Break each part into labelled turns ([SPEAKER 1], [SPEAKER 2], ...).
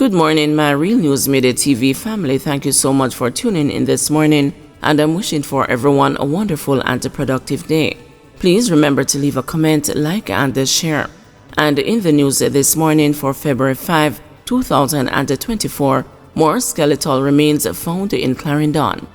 [SPEAKER 1] Good morning, my Real News Midday TV family. Thank you so much for tuning in this morning, and I'm wishing for everyone a wonderful and a productive day. Please remember to leave a comment, like, and share. And in the news this morning for February 5, 2024, more skeletal remains found in Clarendon.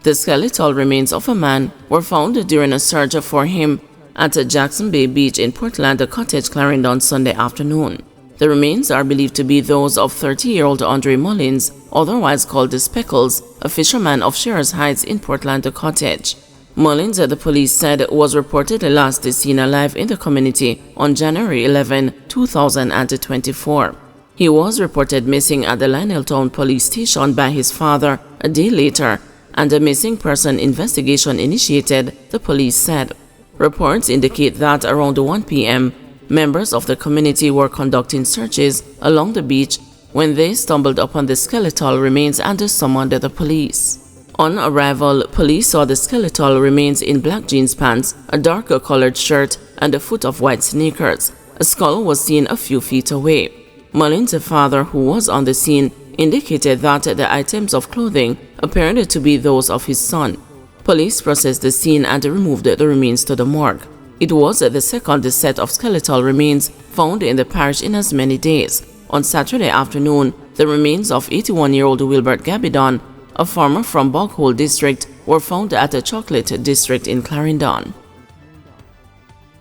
[SPEAKER 1] The skeletal remains of a man were found during a search for him at Jackson Bay Beach in Portland Cottage, Clarendon, Sunday afternoon. The remains are believed to be those of 30-year-old Andre Mullins, otherwise called the Speckles, a fisherman of Shearers Heights in Portland Cottage. Mullins, the police said, was reportedly last seen alive in the community on January 11, 2024. He was reported missing at the Lioneltown police station by his father a day later, and a missing person investigation initiated, the police said. Reports indicate that around 1 p.m., members of the community were conducting searches along the beach when they stumbled upon the skeletal remains and summoned the police. On arrival, police saw the skeletal remains in black jeans pants, a darker colored shirt, and a foot of white sneakers. A skull was seen a few feet away. Mullins' father, who was on the scene, indicated that the items of clothing appeared to be those of his son. Police processed the scene and removed the remains to the morgue. It was the second set of skeletal remains found in the parish in as many days. On Saturday afternoon, the remains of 81-year-old Wilbert Gabidon, a farmer from Boghole District, were found at the Chocolate District in Clarendon.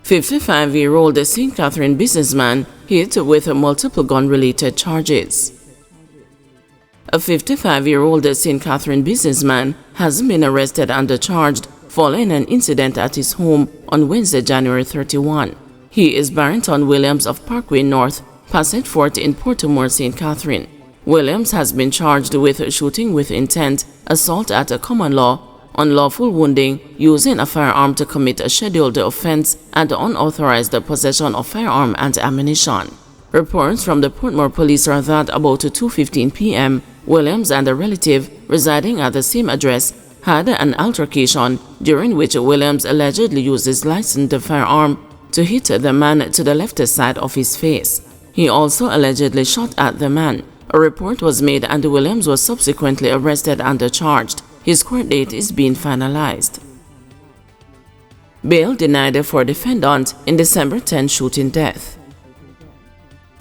[SPEAKER 1] 55-year-old St. Catherine businessman hit with multiple gun-related charges. A 55-year-old St. Catherine businessman has been arrested and charged following an incident at his home on Wednesday, January 31. He is Barrington Williams of Parkway North, Passage Fort in Portimore, St. Catherine. Williams has been charged with shooting with intent, assault at a common law, unlawful wounding, using a firearm to commit a scheduled offense, and unauthorized possession of firearm and ammunition. Reports from the Portmore police are that about 2:15 p.m., Williams and a relative residing at the same address had an altercation during which Williams allegedly used his licensed firearm to hit the man to the left side of his face. He also allegedly shot at the man. A report was made and Williams was subsequently arrested and charged. His court date is being finalized. Bail denied for defendant in December 10 shooting death.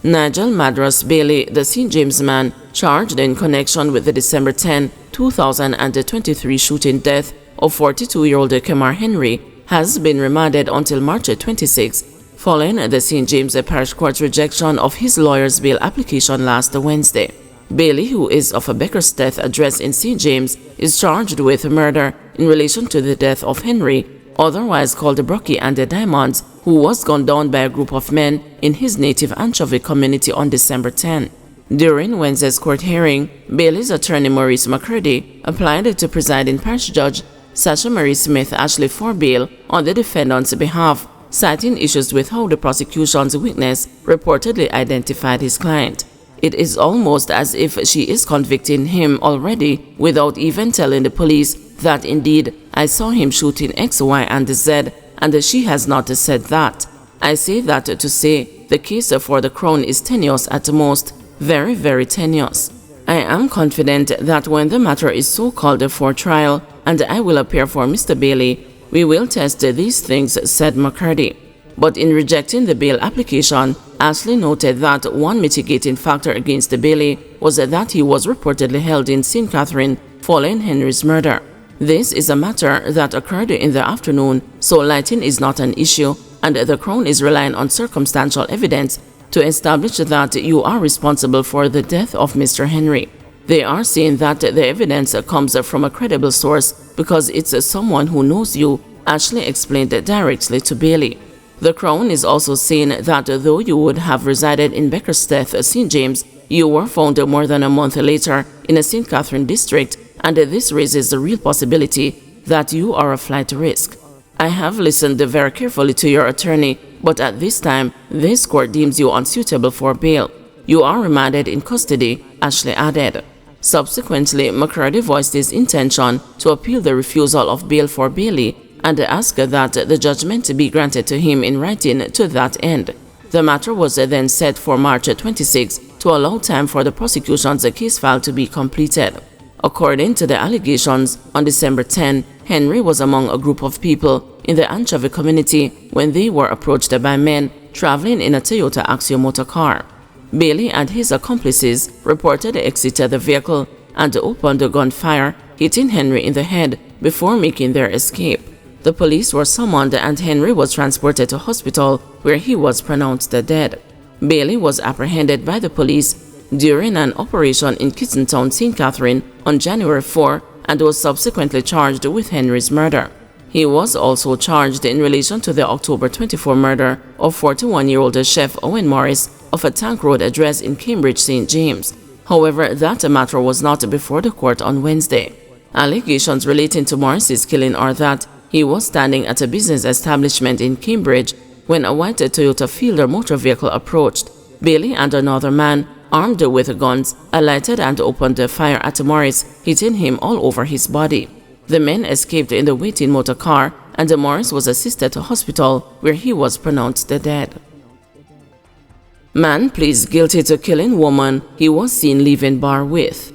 [SPEAKER 1] Nigel Madras Bailey, the St. James man, charged in connection with the December 10, 2023 shooting death of 42-year-old Kemar Henry, has been remanded until March 26, following the St. James Parish Court's rejection of his lawyer's bail application last Wednesday. Bailey, who is of a Beckersteth address in St. James, is charged with murder in relation to the death of Henry, otherwise called Brocky and the Diamonds, who was gunned down by a group of men in his native Anchovy community on December 10. During Wednesday's court hearing, Bailey's attorney Maurice McCurdy applied to presiding parish judge Sasha Marie Smith Ashley for bail on the defendant's behalf, citing issues with how the prosecution's witness reportedly identified his client. It is almost as if she is convicting him already without even telling the police that indeed I saw him shooting X, Y, and Z, and she has not said that. I say that to say the case for the Crown is tenuous at most, very, very tenuous. I am confident that when the matter is so called for trial and I will appear for Mr. Bailey, we will test these things, said McCurdy. But in rejecting the bail application, Ashley noted that one mitigating factor against Bailey was that he was reportedly held in St. Catherine following Henry's murder. This is a matter that occurred in the afternoon, so lighting is not an issue, and the Crown is relying on circumstantial evidence to establish that you are responsible for the death of Mr. Henry. They are saying that the evidence comes from a credible source because it's someone who knows you, Ashley explained directly to Bailey. The Crown is also saying that though you would have resided in Beckersteth, St. James, you were found more than a month later in a St. Catherine district, and this raises the real possibility that you are a flight risk. I have listened very carefully to your attorney, but at this time, this court deems you unsuitable for bail. You are remanded in custody, Ashley added. Subsequently, McCurdy voiced his intention to appeal the refusal of bail for Bailey and asked that the judgment be granted to him in writing to that end. The matter was then set for March 26 to allow time for the prosecution's case file to be completed. According to the allegations, on December 10, Henry was among a group of people in the Anchovy community when they were approached by men traveling in a Toyota Axio motor car. Bailey and his accomplices reportedly exited the vehicle and opened gunfire, hitting Henry in the head before making their escape. The police were summoned and Henry was transported to hospital where he was pronounced dead. Bailey was apprehended by the police during an operation in Kittentown, St. Catherine on January 4 and was subsequently charged with Henry's murder. He was also charged in relation to the October 24 murder of 41-year-old Chef Owen Morris of a Tank Road address in Cambridge, St. James. However, that matter was not before the court on Wednesday. Allegations relating to Morris's killing are that he was standing at a business establishment in Cambridge when a white Toyota Fielder motor vehicle approached. Bailey and another man, armed with guns, alighted and opened fire at Morris, hitting him all over his body. The men escaped in the waiting motor car and Morris was assisted to hospital where he was pronounced dead. Man pleads guilty to killing woman he was seen leaving bar with.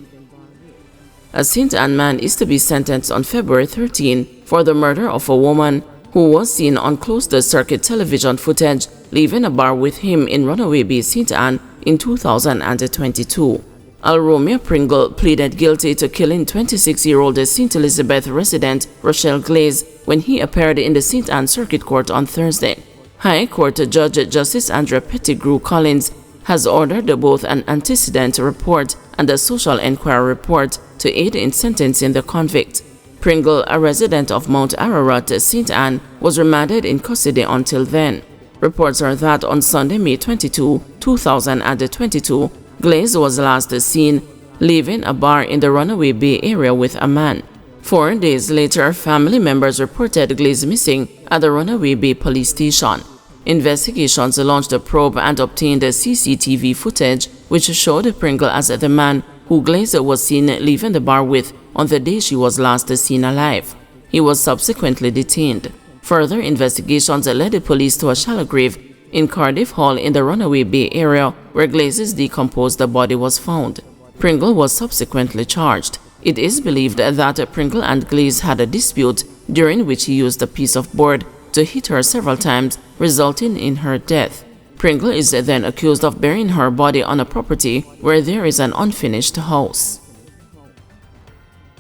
[SPEAKER 1] A St. Ann man is to be sentenced on February 13 for the murder of a woman who was seen on closed-circuit television footage leaving a bar with him in Runaway Bay, St. Ann in 2022. Alromia Pringle pleaded guilty to killing 26-year-old St. Elizabeth resident Rochelle Glaze when he appeared in the St. Ann Circuit Court on Thursday. High Court Judge Justice Andrea Pettigrew Collins has ordered both an antecedent report and a social inquiry report to aid in sentencing the convict. Pringle, a resident of Mount Ararat, St. Ann, was remanded in custody until then. Reports are that on Sunday, May 22, 2022, Glaze was last seen leaving a bar in the Runaway Bay area with a man. 4 days later, family members reported Glaze missing at the Runaway Bay police station. Investigations launched a probe and obtained CCTV footage which showed Pringle as the man who Glaze was seen leaving the bar with on the day she was last seen alive. He was subsequently detained. Further investigations led the police to a shallow grave in Cardiff Hall in the Runaway Bay area where Glaze's decomposed body was found. Pringle was subsequently charged. It is believed that Pringle and Glaze had a dispute during which he used a piece of board to hit her several times, resulting in her death. Pringle is then accused of burying her body on a property where there is an unfinished house.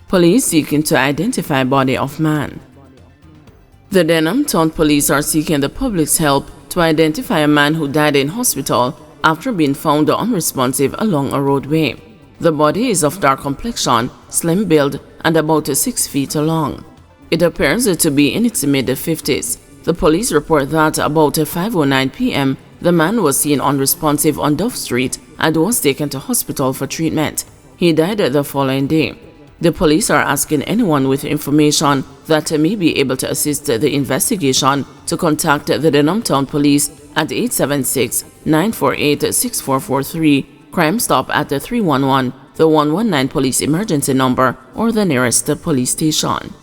[SPEAKER 1] Police seeking to identify body of man. The Denham Town Police are seeking the public's help to identify a man who died in hospital after being found unresponsive along a roadway. The body is of dark complexion, slim build, and about 6 feet long. It appears to be in its mid-50s. The police report that about 5:09 p.m., the man was seen unresponsive on Dove Street and was taken to hospital for treatment. He died the following day. The police are asking anyone with information that may be able to assist the investigation to contact the Denham Town Police at 876-948-6443, Crime Stop at 311, the 119 police emergency number, or the nearest police station.